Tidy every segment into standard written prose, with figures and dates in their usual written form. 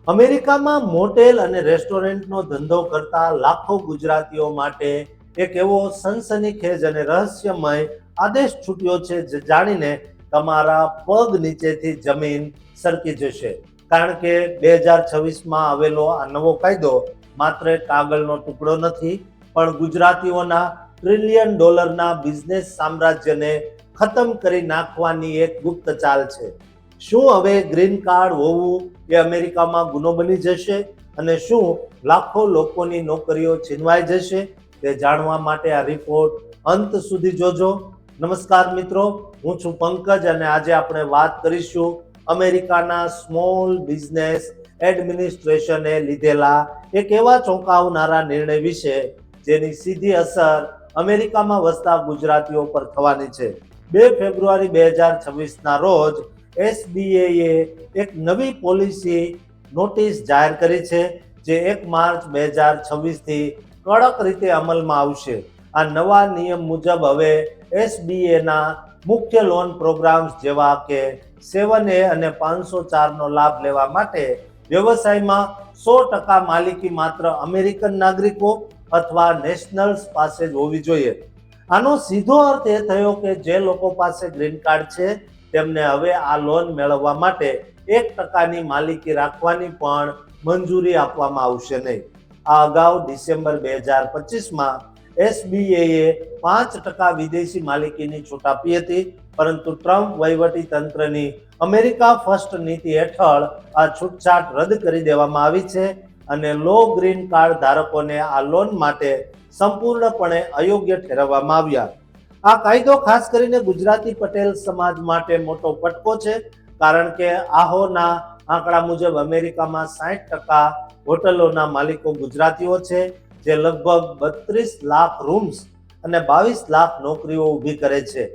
અમેરિકામાં મોટેલ અને રેસ્ટોરન્ટનો ધંધો કરતા લાખો ગુજરાતીઓ માટે એક એવો સનસનીખેજ અને રહસ્યમય આદેશ છૂટ્યો છે જે જાણીને તમારા પગ નીચેથી જમીન સરકી જશે. કારણ કે 2026માં આવેલો આ નવો કાયદો માત્ર એક કાગળનો ટુકડો નથી, પણ ગુજરાતીઓના ટ્રિલિયન ડોલરના બિઝનેસ સામ્રાજ્યને ખતમ કરી નાખવાની એક ગુપ્ત ચાલ છે. શું હવે ગ્રીન કાર્ડ હોવું એ અમેરિકામાં ગુનો બની જશે અને શું લાખો લોકોની નોકરીઓ છીનવાઈ જશે? તે જાણવા માટે આ રિપોર્ટ અંત સુધી જોજો. નમસ્કાર મિત્રો, હું છું પંકજ અને આજે આપણે વાત કરીશું અમેરિકાના સ્મોલ બિઝનેસ એડમિનિસ્ટ્રેશને લીધેલા એક એવા ચોંકાવનારા નિર્ણય વિશે જેની સીધી અસર અમેરિકામાં વસતા ગુજરાતીઓ પર થવાની છે. 2 ફેબ્રુઆરી 2026ના રોજ SBAએ એક નવી પોલિસી નોટિસ જાહેર કરી છે જે 1 માર્ચ 2026થી કડક રીતે અમલમાં આવશે. આ નવા નિયમ મુજબ હવે SBAના મુખ્ય લોન પ્રોગ્રામ્સ જેવા કે 7A અને 504નો લાભ લેવા માટે વ્યવસાયમાં 100% માલિકી માત્ર અમેરિકન નાગરિકો અથવા નેશનલ્સ પાસે જ હોવી જોઈએ. આનો સીધો અર્થ એ થયો કે જે લોકો પાસે ગ્રીન કાર્ડ છે તેમને હવે આ લોન મેળવવા માટે 1%ની માલિકી રાખવાની પણ મંજૂરી આપવામાં આવશે નહીં. આ અગાઉ ડિસેમ્બર 2025માં SBAએ 5% વિદેશી માલિકીની છૂટ આપી હતી, પરંતુ ટ્રમ્પ વહીવટી તંત્રની અમેરિકા ફર્સ્ટ નીતિ હેઠળ આ છૂટછાટ રદ કરી દેવામાં આવી છે અને લો ગ્રીન કાર્ડ ધારકોને આ લોન માટે સંપૂર્ણપણે અયોગ્ય ઠેરવવામાં આવ્યા. આ કાયદો ખાસ કરીને ગુજરાતી પટેલ સમાજ માટે મોટો ફટકો છે, કારણ કે આહોના આંકડા મુજબ અમેરિકામાં 60% હોટલોના માલિકો ગુજરાતીઓ છે, જે લગભગ 32 લાખ રૂમ્સ અને 22 લાખ નોકરીઓ ઊભી કરે છે.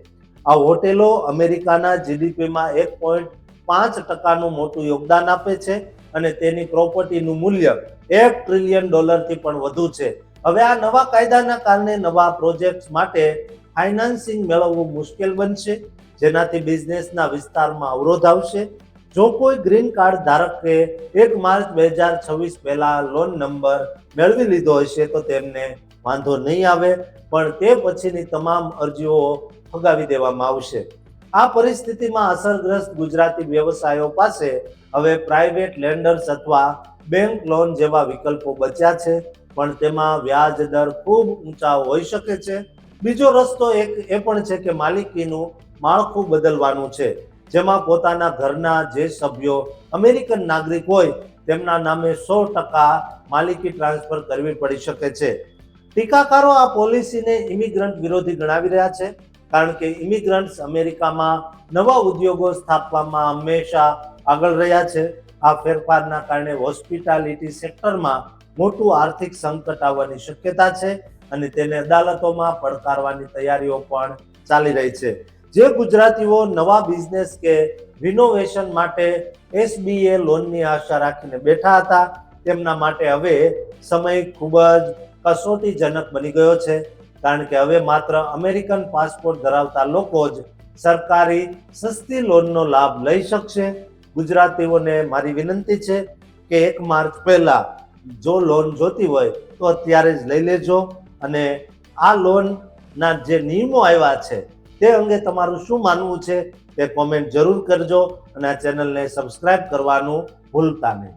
આ હોટેલો અમેરિકાના જીડીપીમાં 1.5%નું મોટું યોગદાન આપે છે અને તેની પ્રોપર્ટીનું મૂલ્ય $1 ટ્રિલિયન પણ વધુ છે. હવે આ નવા કાયદાના કારણે નવા પ્રોજેક્ટ્સ માટે ફાઇનાન્સિંગ મેળવવું મુશ્કેલ બનશે, જેનાથી બિઝનેસના વિસ્તારમાં અવરોધ આવશે. જો કોઈ ગ્રીન કાર્ડ ધારકે 1 માર્ચ 2026 પહેલા લોન નંબર મેળવી લીધો હશે તો તેમને વાંધો નહીં આવે, પણ તે પછીની તમામ અરજીઓ ફગાવી દેવામાં આવશે. આ પરિસ્થિતિમાં અસરગ્રસ્ત ગુજરાતી વ્યવસાયો પાસે હવે પ્રાઇવેટ લેન્ડર્સ અથવા બેંક લોન જેવા વિકલ્પો બચ્યા છે, પણ તેમાં વ્યાજ દર ખૂબ ઊંચા હોઈ શકે છે. બીજો રસ્તો એ પણ છે કે માલિકીનું માળખું બદલવાનું છે, જેમાં પોતાના ઘરના જે સભ્યો અમેરિકન નાગરિક હોય તેમના નામે 100% માલિકી ટ્રાન્સફર કરવી પડી શકે છે. ટીકાકારો આ પોલિસીને ઇમિગ્રન્ટ વિરોધી ગણાવી રહ્યા છે, કારણ કે ઇમિગ્રન્ટ્સ અમેરિકામાં નવા ઉદ્યોગો સ્થાપવામાં હંમેશા આગળ રહ્યા છે. આ ફેરફારના કારણે હોસ્પિટાલિટી સેક્ટરમાં મોટું આર્થિક સંકટ આવવાની શક્યતા છે અને તેને અદાલતોમાં પડકારવાની તૈયારીઓ પણ ચાલી રહી છે. જે ગુજરાતીઓ નવા બિઝનેસ કે રિનોવેશન માટે SBA લોનની આશા રાખીને બેઠા હતા, તેમના માટે હવે સમય ખૂબ જ કસોટીજનક બની ગયો છે, કારણ કે હવે માત્ર અમેરિકન પાસપોર્ટ ધરાવતા લોકો જ સરકારી સસ્તી લોનનો લાભ લઈ શકશે. ગુજરાતીઓને મારી વિનંતી છે કે 1 માર્ચ પહેલા જો લોન જોતી હોય તો અત્યારે જ લઈ લેજો અને આ લોનના જે નિયમો આવ્યા છે તે અંગે તમારું શું માનવું છે તે કોમેન્ટ જરૂર કરજો અને આ ચેનલને સબસ્ક્રાઇબ કરવાનું ભૂલતા નહીં.